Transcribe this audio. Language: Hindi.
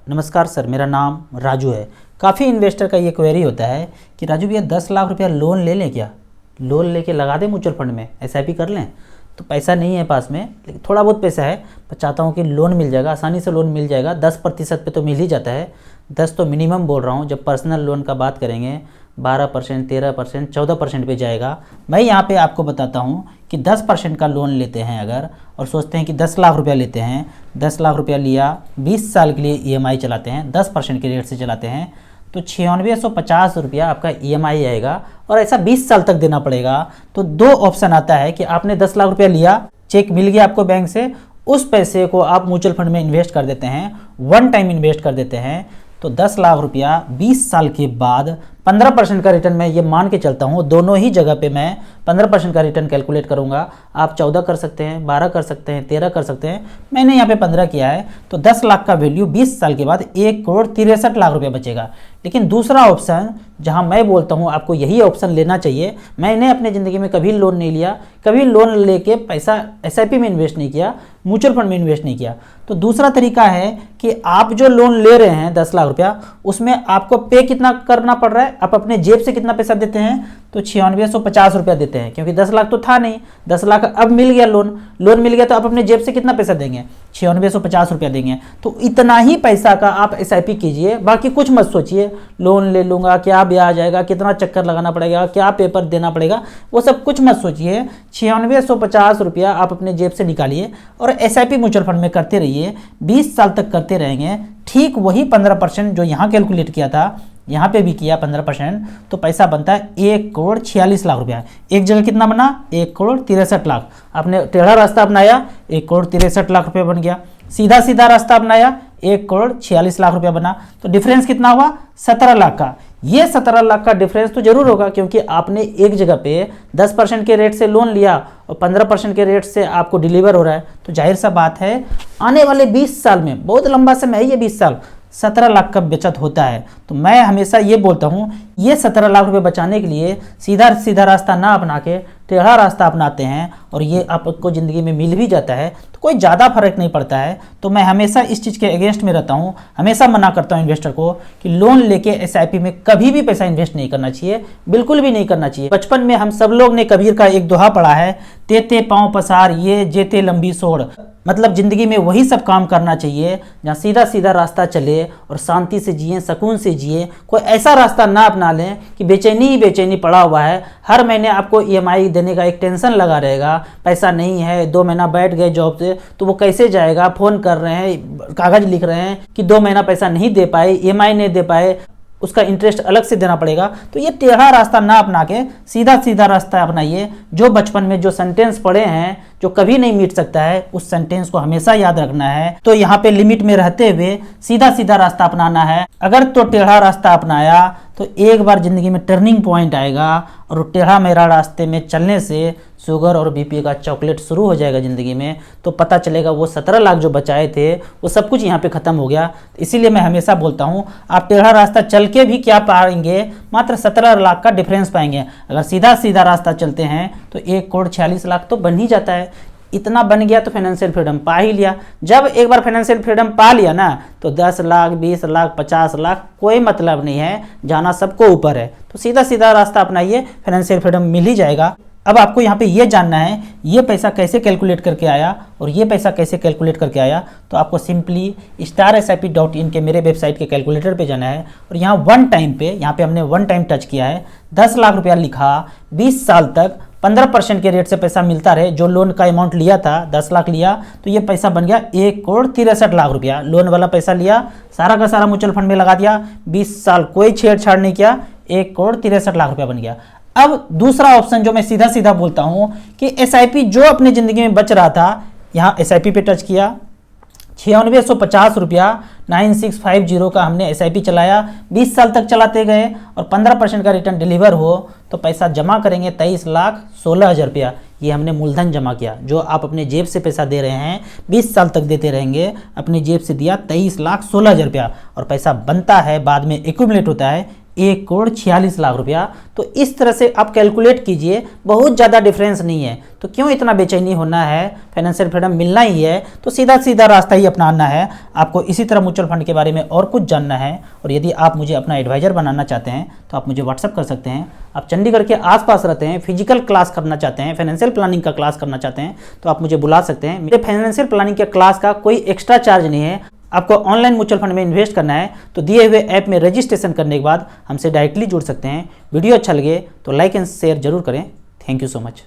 नमस्कार सर, मेरा नाम राजू है। काफ़ी इन्वेस्टर का ये क्वेरी होता है कि राजू भैया 10 लाख रुपया लोन ले लें क्या? लोन लेके लगा दें म्यूचुअल फंड में, एसआईपी कर लें? तो पैसा नहीं है पास में, लेकिन थोड़ा बहुत पैसा है। मैं चाहता हूँ कि लोन मिल जाएगा, आसानी से लोन मिल जाएगा। 10% पे तो मिल ही जाता है। 10 तो मिनिमम बोल रहा हूँ। जब पर्सनल लोन का बात करेंगे 12%, 13%, 14% पे जाएगा। मैं यहाँ पे आपको बताता हूँ कि 10% का लोन लेते हैं अगर, और सोचते हैं कि 10 लाख रुपया लेते हैं, 10 लाख रुपया लिया, 20 साल के लिए ईएमआई चलाते हैं, 10% के रेट से चलाते हैं, तो 9650 रुपया आपका ईएमआई आएगा और ऐसा 20 साल तक देना पड़ेगा। तो दो ऑप्शन आता है कि आपने 10 लाख रुपया लिया, चेक मिल गया आपको बैंक से, उस पैसे को आप म्यूचुअल फंड में इन्वेस्ट कर देते हैं, वन टाइम इन्वेस्ट कर देते हैं। तो 10 लाख रुपया 20 साल के बाद 15% का रिटर्न, मैं ये मान के चलता हूँ, दोनों ही जगह पे मैं 15% का रिटर्न कैलकुलेट करूँगा। आप 14 कर सकते हैं, 12 कर सकते हैं, 13 कर सकते हैं, मैंने यहाँ पे 15 किया है। तो 10 लाख का वैल्यू 20 साल के बाद 1,63,00,000 रुपये बचेगा। लेकिन दूसरा ऑप्शन जहाँ मैं बोलता हूँ आपको यही ऑप्शन लेना चाहिए, मैंने अपने ज़िंदगी में कभी लोन नहीं लिया, कभी लोन लेके पैसा एसआईपी में इन्वेस्ट नहीं किया, म्यूचुअल फंड में इन्वेस्ट नहीं किया। तो दूसरा तरीका है कि आप जो लोन ले रहे हैं 10 लाख रुपया, उसमें आपको पे कितना करना पड़ रहा है, आप अपने जेब से कितना पैसा देते हैं, तो 9650 रुपया देते हैं, क्योंकि 10 लाख तो था नहीं, 10 लाख अब मिल गया, लोन मिल गया, तो आप अपने जेब से कितना पैसा देंगे, 9650 रुपया देंगे। तो इतना ही पैसा का आप एसआईपी कीजिए, बाकी कुछ मत सोचिए, लोन ले लूँगा, क्या ब्याज आएगा, कितना चक्कर लगाना पड़ेगा, क्या पेपर देना पड़ेगा, वो सब कुछ मत सोचिए। 9650 रुपया आप अपने जेब से निकालिए और एसआईपी म्यूचुअल फंड में करते रहिए, 20 साल तक करते रहेंगे। ठीक वही 15% जो यहाँ कैलकुलेट किया था, यहाँ पे भी किया 15%, तो पैसा बनता है 1,46,00,000 रुपया। एक जगह कितना बना, 1,63,00,000। आपने टेढ़ा रास्ता अपनाया, 1,63,00,000 रुपया बन गया। सीधा सीधा रास्ता अपनाया, 1,46,00,000 रुपया बना। तो डिफरेंस कितना हुआ, 17 लाख का। ये 17 लाख का डिफरेंस तो जरूर होगा, क्योंकि आपने एक जगह पे 10% के रेट से लोन लिया और 15% के रेट से आपको डिलीवर हो रहा है। तो जाहिर सा बात है आने वाले 20 साल में, बहुत लंबा समय है ये 20 साल, 17 लाख का बचत होता है। तो मैं हमेशा ये बोलता हूँ, ये 17 लाख रुपए बचाने के लिए सीधा सीधा रास्ता ना अपना के टेढ़ा रास्ता अपनाते हैं और ये आपको ज़िंदगी में मिल भी जाता है, तो कोई ज़्यादा फर्क नहीं पड़ता है। तो मैं हमेशा इस चीज़ के अगेंस्ट में रहता हूँ, हमेशा मना करता हूँ इन्वेस्टर को कि लोन लेके एसआईपी में कभी भी पैसा इन्वेस्ट नहीं करना चाहिए, बिल्कुल भी नहीं करना चाहिए। बचपन में हम सब लोग ने कबीर का एक दोहा पढ़ा है, तेते पाँव पसार ये जेते लंबी सोड़। मतलब ज़िंदगी में वही सब काम करना चाहिए जहाँ सीधा सीधा रास्ता चले और शांति से जिए, सुकून से जिए। कोई ऐसा रास्ता ना अपना लें कि बेचैनी ही बेचैनी पड़ा हुआ है, हर महीने आपको ईएमआई देने का एक टेंशन लगा रहेगा, पैसा नहीं है, 2 महीना बैठ गए जॉब से तो वो कैसे जाएगा, फ़ोन कर रहे हैं, कागज़ लिख रहे हैं कि 2 महीना पैसा नहीं दे पाए, ईएमआई नहीं दे पाए, उसका इंटरेस्ट अलग से देना पड़ेगा। तो ये टेढ़ा रास्ता ना अपना के सीधा सीधा रास्ता अपनाइए। जो बचपन में जो सेंटेंस पढ़े हैं, जो कभी नहीं मिट सकता है, उस सेंटेंस को हमेशा याद रखना है। तो यहाँ पे लिमिट में रहते हुए सीधा सीधा रास्ता अपनाना है। अगर तो टेढ़ा रास्ता अपनाया तो एक बार ज़िंदगी में टर्निंग पॉइंट आएगा और टेढ़ा मेढ़ा रास्ते में चलने से शुगर और बीपी का चॉकलेट शुरू हो जाएगा ज़िंदगी में। तो पता चलेगा वो 17 लाख जो बचाए थे वो सब कुछ यहाँ पे ख़त्म हो गया। इसीलिए मैं हमेशा बोलता हूँ, आप टेढ़ा रास्ता चल के भी क्या पाएंगे, मात्र 17 लाख का डिफरेंस पाएंगे। अगर सीधा सीधा रास्ता चलते हैं तो 1,46,00,000 तो बन ही जाता है। इतना बन गया तो फाइनेंशियल फ्रीडम पा ही लिया। जब एक बार फाइनेंशियल फ्रीडम पा लिया ना, तो 10 लाख, 20 लाख, 50 लाख कोई मतलब नहीं है, जाना सबको ऊपर है। तो सीधा सीधा रास्ता अपनाइए, फाइनेंशियल फ्रीडम मिल ही जाएगा। अब आपको यहाँ पे ये जानना है ये पैसा कैसे कैलकुलेट करके आया और ये पैसा कैसे कैलकुलेट करके आया, तो आपको सिंपली starsip.in के मेरे वेबसाइट के कैलकुलेटर पे जाना है और यहाँ वन टाइम पे, यहाँ पे हमने वन टाइम टच किया है, 10 लाख रुपया लिखा, 20 साल तक 15% के रेट से पैसा मिलता रहे। जो लोन का अमाउंट लिया था, 10 लाख लिया, तो ये पैसा बन गया 1,63,00,000 रुपया। लोन वाला पैसा लिया, सारा का सारा म्यूचुअल फंड में लगा दिया, 20 साल कोई छेड़छाड़ नहीं किया, 1,63,00,000 रुपया बन गया। अब दूसरा ऑप्शन जो मैं सीधा सीधा बोलता हूं कि एसआईपी जो अपनी ज़िंदगी में बच रहा था, यहाँ एसआईपी पे टच किया, 9650 रुपया 9650 का हमने एसआईपी चलाया, 20 साल तक चलाते गए और 15% का रिटर्न डिलीवर हो तो पैसा जमा करेंगे 23,16,000 रुपया। ये हमने मूलधन जमा किया, जो आप अपने जेब से पैसा दे रहे हैं, 20 साल तक देते रहेंगे, अपनी जेब से दिया 23,16,000 रुपया और पैसा बनता है बाद में एक्यूमुलेट होता है 1,46,00,000 रुपया। तो इस तरह से आप कैलकुलेट कीजिए, बहुत ज़्यादा डिफरेंस नहीं है। तो क्यों इतना बेचैनी होना है, फाइनेंशियल फ्रीडम मिलना ही है तो सीधा सीधा रास्ता ही अपनाना है। आपको इसी तरह म्यूचुअल फंड के बारे में और कुछ जानना है और यदि आप मुझे अपना एडवाइज़र बनाना चाहते हैं तो आप मुझे व्हाट्सअप कर सकते हैं। आप चंडीगढ़ के आसपास रहते हैं, फिजिकल क्लास करना चाहते हैं, फाइनेंशियल प्लानिंग का क्लास करना चाहते हैं तो आप मुझे बुला सकते हैं। मेरे फाइनेंशियल प्लानिंग के क्लास का कोई एक्स्ट्रा चार्ज नहीं है। आपको ऑनलाइन म्यूचुअल फंड में इन्वेस्ट करना है तो दिए हुए ऐप में रजिस्ट्रेशन करने के बाद हमसे डायरेक्टली जुड़ सकते हैं। वीडियो अच्छा लगे तो लाइक एंड शेयर जरूर करें। Thank you so much.